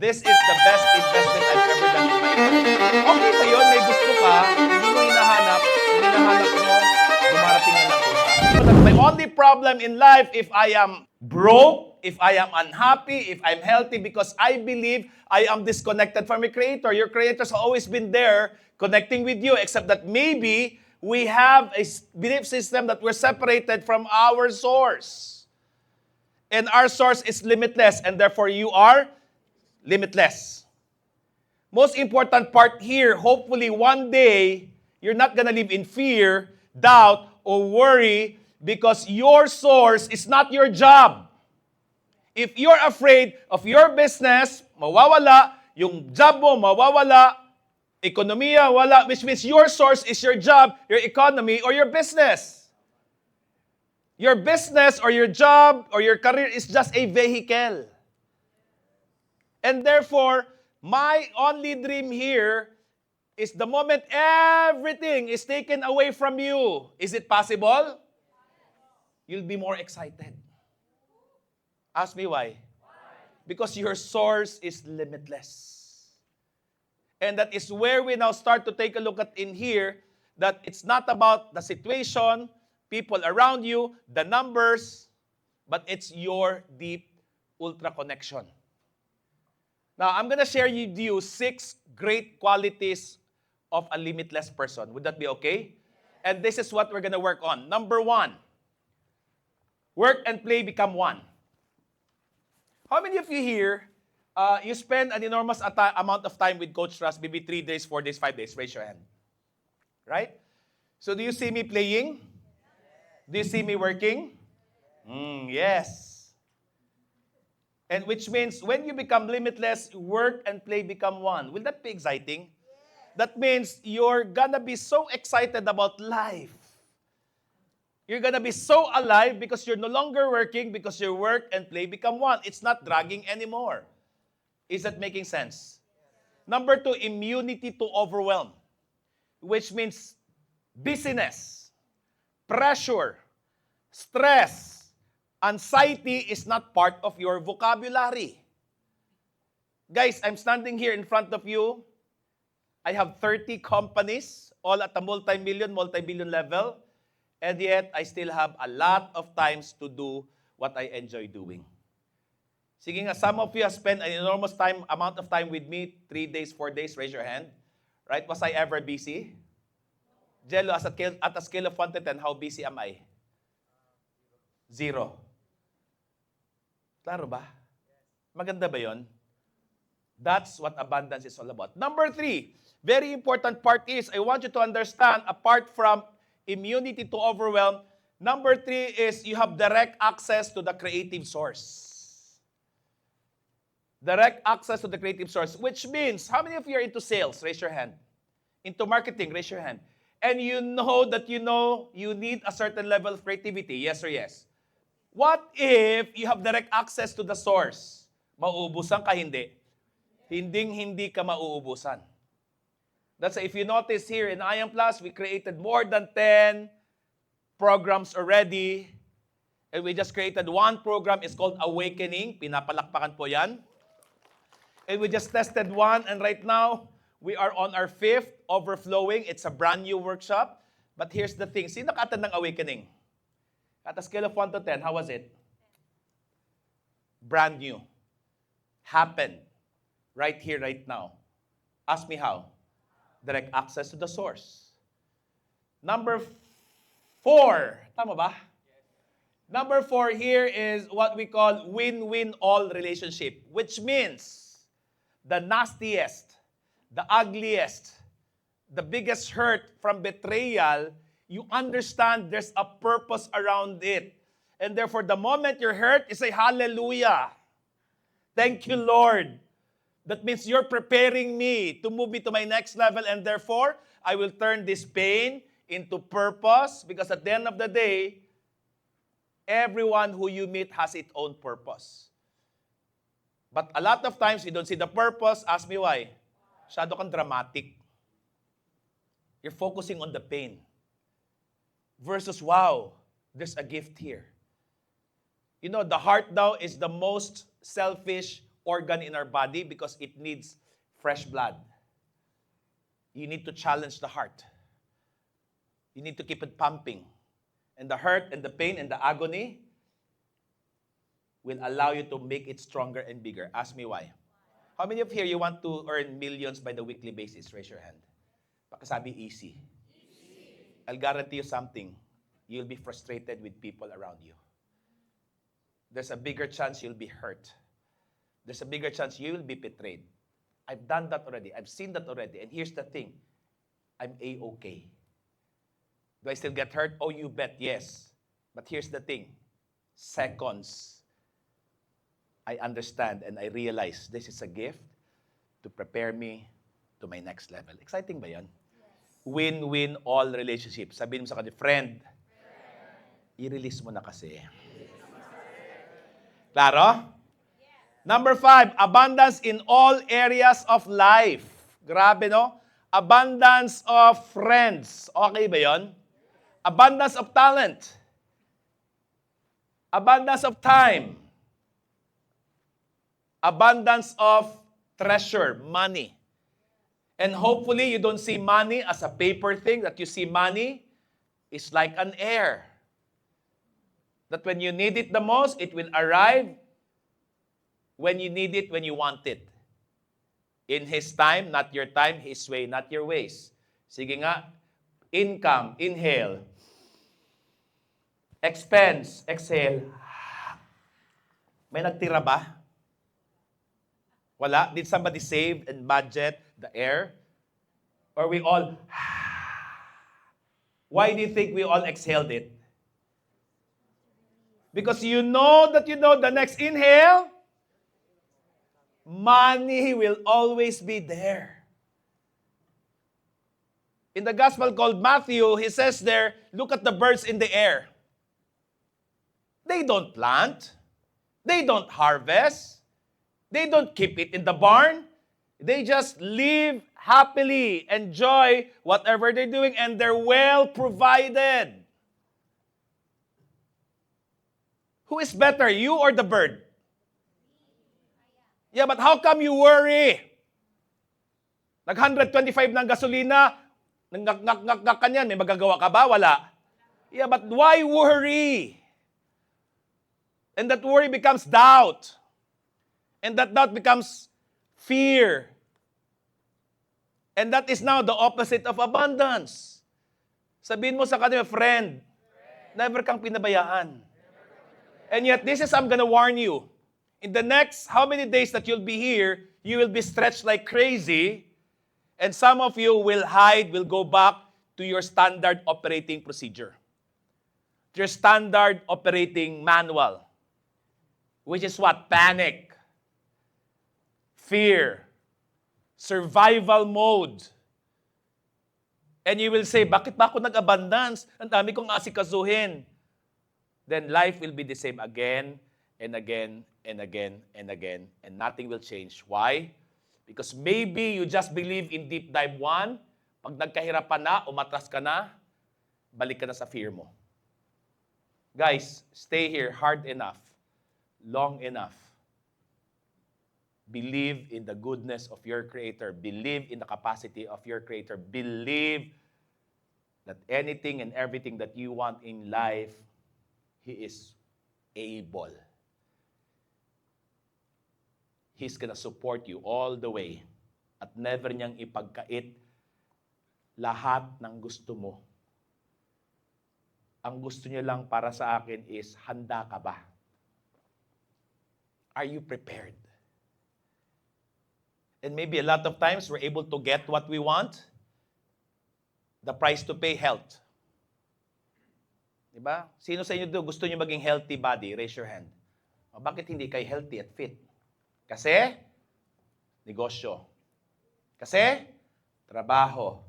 This is the best investment I've ever done in my life. Okay ba yun? May gusto ka, hindi mo hinahanap mo, dumarating na lang pusa. My only problem in life, if I am broke, if I am unhappy, if I'm healthy, because I believe I am disconnected from my Creator. Your Creator's always been there, connecting with you, except that maybe we have a belief system that we're separated from our source. And our source is limitless, and therefore you are limitless. Most important part here, hopefully one day, you're not gonna live in fear, doubt, or worry because your source is not your job. If you're afraid of your business, mawawala, yung job mo, mawawala, ekonomiya, wala, which means your source is your job, your economy, or your business. Your business or your job or your career is just a vehicle. And therefore, my only dream here is the moment everything is taken away from you. Is it possible? You'll be more excited. Ask me why. Because your source is limitless. And that is where we now start to take a look at in here that it's not about the situation, people around you, the numbers, but it's your deep ultra connection. Now, I'm going to share with you 6 great qualities of a limitless person. Would that be okay? And this is what we're going to work on. Number 1, work and play become one. How many of you here, you spend an enormous amount of time with Coach Russ, maybe 3 days, 4 days, 5 days? Raise your hand. Right? So do you see me playing? Do you see me working? Yes. And which means when you become limitless, work and play become one. Will that be exciting? That means you're gonna be so excited about life. You're gonna be so alive because you're no longer working, because your work and play become one. It's not dragging anymore. Is that making sense? Number 2, immunity to overwhelm, which means busyness, pressure, stress, anxiety is not part of your vocabulary. Guys, I'm standing here in front of you. I have 30 companies, all at the multi-billion level, and yet I still have a lot of times to do what I enjoy doing. Sige nga, some of you have spent an enormous amount of time with me, 3 days, 4 days, raise your hand. Right? Was I ever busy? Jello, at a scale of 1 to 10, how busy am I? 0. Klaro ba? Maganda ba yon? That's what abundance is all about. Number 3, very important part is, I want you to understand, apart from immunity to overwhelm, number 3 is you have direct access to the creative source. Direct access to the creative source, which means, how many of you are into sales? Raise your hand. Into marketing? Raise your hand. And you know you need a certain level of creativity. Yes or yes? What if you have direct access to the source? Mauubusan ka, hindi? Hindi ka mauubusan. That's why if you notice here in IAM Plus, we created more than 10 programs already. And we just created one program. It's called Awakening. Pinapalakpakan po yan. And we just tested one. And right now, we are on our 5th Overflowing. It's a brand new workshop. But here's the thing. Sino naka-attend ng Awakening? At a scale of 1 to 10, how was it? Brand new. Happened. Right here, right now. Ask me how. Direct access to the source. Number 4. Tama ba? Number 4 here is what we call win-win-all relationship. Which means the nastiest, the ugliest, the biggest hurt from betrayal, you understand there's a purpose around it. And therefore, the moment you're hurt, you say, hallelujah. Thank you, Lord. That means you're preparing me to move me to my next level. And therefore, I will turn this pain into purpose. Because at the end of the day, everyone who you meet has its own purpose. But a lot of times, you don't see the purpose. Ask me why. Masyado kang dramatic. You're focusing on the pain. Versus, wow, there's a gift here. You know, the heart daw is the most selfish organ in our body because it needs fresh blood. You need to challenge the heart. You need to keep it pumping. And the hurt and the pain and the agony will allow you to make it stronger and bigger. Ask me why. How many of here you want to earn millions by the weekly basis? Raise your hand. Pakasabi, easy. I'll guarantee you something. You'll be frustrated with people around you. There's a bigger chance you'll be hurt. There's a bigger chance you will be betrayed. I've done that already. I've seen that already. And here's the thing. I'm A-okay. Do I still get hurt? Oh, you bet, yes. But here's the thing. Seconds, I understand and I realize this is a gift to prepare me to my next level. Exciting ba yan? Yes. Win-win all relationships. Sabihin mo sa kanya, friend, i-release mo na kasi. Klaro? Yes. Number 5, abundance in all areas of life. Grabe, no? Abundance of friends. Okay ba yon? Abundance of talent. Abundance of time. Abundance of treasure, money. And hopefully you don't see money as a paper thing, that you see money is like an air. That when you need it the most, it will arrive when you need it, when you want it. In His time, not your time. His way, not your ways. Sige nga, income, inhale. Expense, exhale. May nagtira ba? Wala? Did somebody save and budget the air? Or we all, why do you think we all exhaled it? Because you know the next inhale, money will always be there. In the gospel called Matthew, he says there, look at the birds in the air. They don't plant. They don't harvest. They don't keep it in the barn. They just live happily, enjoy whatever they're doing, and they're well provided. Who is better, you or the bird? Yeah, but how come you worry? Nag-125 ng gasolina, nag-ngak-ngak kanyan, may magagawa ka ba? Wala. Yeah, but why worry? And that worry becomes doubt. And that doubt becomes fear. And that is now the opposite of abundance. Sabihin mo sa kanila, friend, never kang pinabayaan. And yet, this is, I'm gonna warn you. In the next, how many days that you'll be here, you will be stretched like crazy, and some of you will hide, will go back to your standard operating procedure. To your standard operating manual. Which is what? Panic. Fear. Survival mode. And you will say, bakit ba ako nag-abundance? Ang dami kong asikasuhin. Then life will be the same again and again and again and again, and nothing will change. Why? Because maybe you just believe in deep dive 1, pag nagkahirapan na, umatras ka na, balik ka na sa fear mo. Guys, stay here hard enough, long enough. Believe in the goodness of your Creator. Believe in the capacity of your Creator. Believe that anything and everything that you want in life, He is able. He's gonna support you all the way. At never niyang ipagkait lahat ng gusto mo. Ang gusto niya lang para sa akin is, handa ka ba? Are you prepared? And maybe a lot of times we're able to get what we want. The price to pay, health. Diba? Sino sa inyo gusto niyo maging healthy body? Raise your hand. O, bakit hindi kayo healthy at fit? Kasi, negosyo. Kasi, trabaho.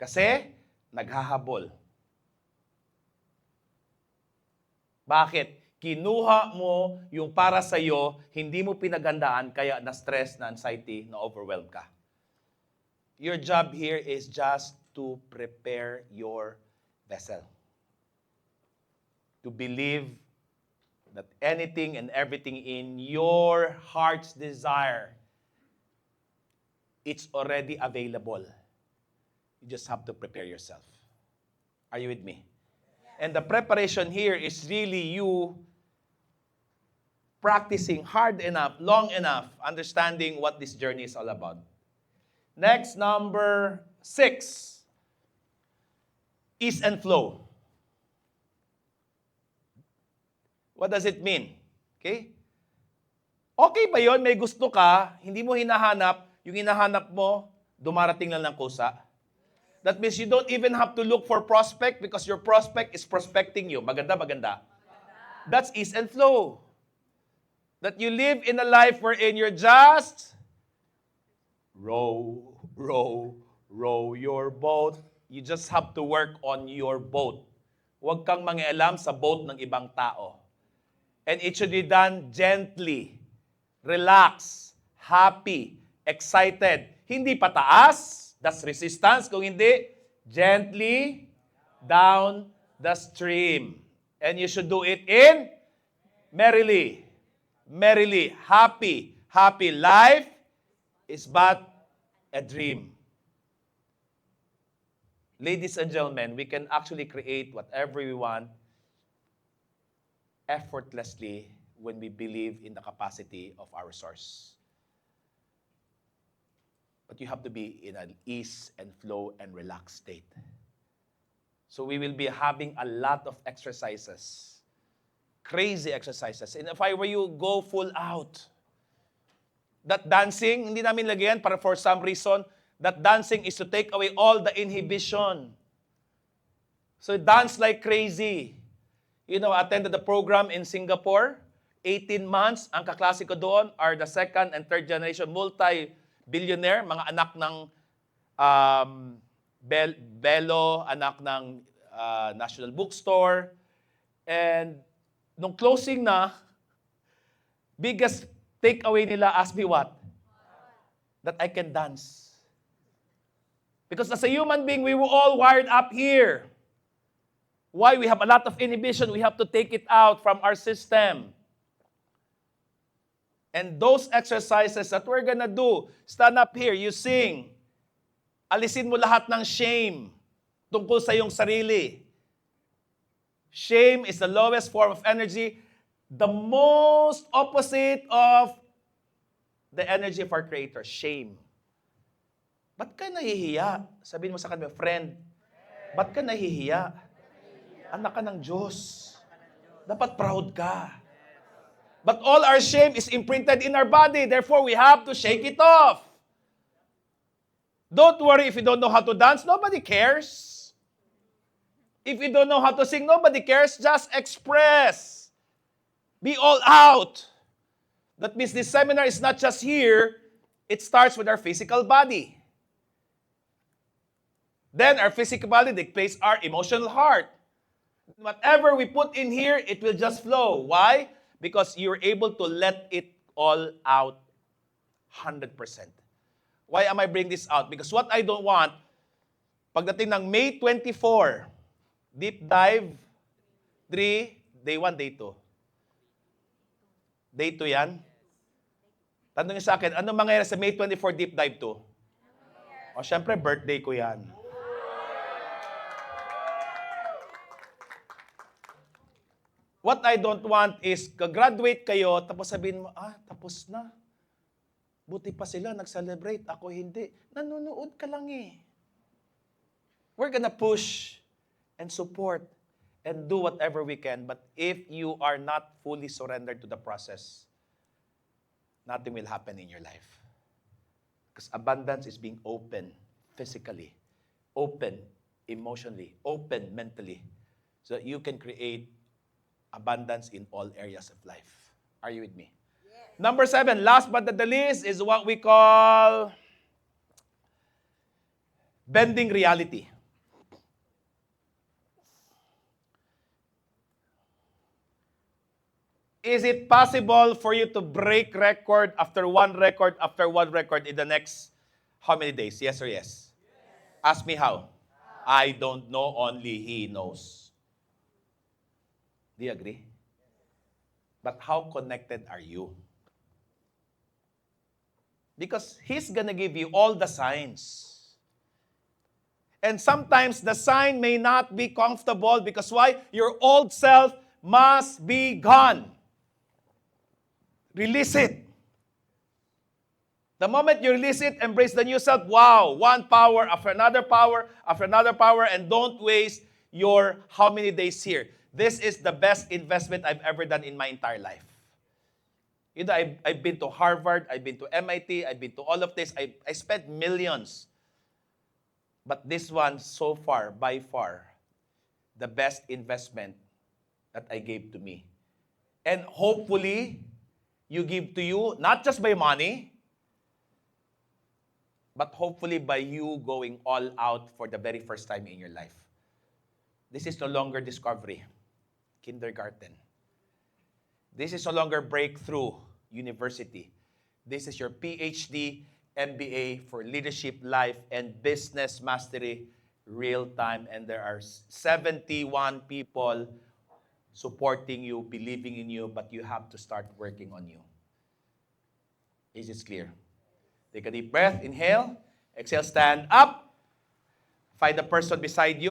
Kasi, naghahabol. Bakit? Kinuha mo yung para sa'yo, hindi mo pinagandaan, kaya na-stress, na-anxiety, na-overwhelm ka. Your job here is just to prepare your vessel. To believe that anything and everything in your heart's desire, it's already available. You just have to prepare yourself. Are you with me? And the preparation here is really you practicing hard enough, long enough, understanding what this journey is all about. Next, number 6. Ease and flow. What does it mean? Okay? Okay ba yun? May gusto ka, hindi mo hinahanap, yung hinahanap mo, dumarating lang ng kusa. That means you don't even have to look for prospect because your prospect is prospecting you. Maganda, maganda. That's ease and flow. That you live in a life wherein you're just row, row, row your boat. You just have to work on your boat. Huwag kang mangialam sa boat ng ibang tao. And it should be done gently, relax, happy, excited. Hindi pataas, that's resistance. Kung hindi, gently down the stream. And you should do it in merrily, merrily, happy. Happy life is but a dream. Ladies and gentlemen, we can actually create whatever we want effortlessly when we believe in the capacity of our source. But you have to be in an ease and flow and relaxed state. So we will be having a lot of exercises. Crazy exercises. And if I were you, go full out. That dancing, hindi namin lagyan para for some reason, that dancing is to take away all the inhibition. So dance like crazy. You know, I attended the program in Singapore. 18 months, ang kaklase ko doon are the second and third generation multi-billionaire, mga anak ng Bello, anak ng National Bookstore. And nung closing na, biggest takeaway nila, ask me what? That I can dance. Because as a human being, we were all wired up here. Why? We have a lot of inhibition. We have to take it out from our system. And those exercises that we're gonna do, stand up here, you sing. Alisin mo lahat ng shame tungkol sa iyong sarili. Shame is the lowest form of energy, the most opposite of the energy of our Creator, shame. Ba't ka nahihiya? Sabihin mo sa kanila, friend, ba't ka nahihiya? Anak ka ng Diyos. Dapat proud ka. But all our shame is imprinted in our body. Therefore, we have to shake it off. Don't worry if you don't know how to dance. Nobody cares. If you don't know how to sing, nobody cares. Just express. Be all out. That means this seminar is not just here. It starts with our physical body. Then our physical body dictates our emotional heart. Whatever we put in here, it will just flow. Why? Because you're able to let it all out 100%. Why am I bringing this out? Because what I don't want, pagdating ng May 24, deep dive, 3, day 1, day 2. Day 2 yan? Tanong niyo sa akin, ano mangyayari sa May 24 deep dive 2? O, syempre, birthday ko yan. What I don't want is, ka-graduate kayo, tapos sabihin mo, tapos na. Buti pa sila, nag-celebrate. Ako hindi. Nanonood ka lang eh. We're gonna push and support and do whatever we can. But if you are not fully surrendered to the process, nothing will happen in your life. Because abundance is being open physically, open emotionally, open mentally, so that you can create abundance in all areas of life. Are you with me? Yes. Number 7, last but not the least, is what we call bending reality. Is it possible for you to break record after one record in the next how many days? Yes or yes? Ask me how. I don't know, only He knows. Do you agree? But how connected are you? Because He's gonna give you all the signs. And sometimes the sign may not be comfortable because why? Your old self must be gone. Release it. The moment you release it, embrace the new self, wow, one power after another power after another power, and don't waste your how many days here. This is the best investment I've ever done in my entire life. You know, I've been to Harvard, I've been to MIT, I've been to all of this. I spent millions. But this one, so far, by far, the best investment that I gave to me. And hopefully, you give to you, not just by money, but hopefully by you going all out for the very first time in your life. This is no longer discovery, kindergarten. This is no longer breakthrough, university. This is your PhD, MBA for leadership, life, and business mastery, real time. And there are 71 people supporting you, believing in you, but you have to start working on you. Is this clear? Take a deep breath, inhale, exhale, stand up. Find the person beside you.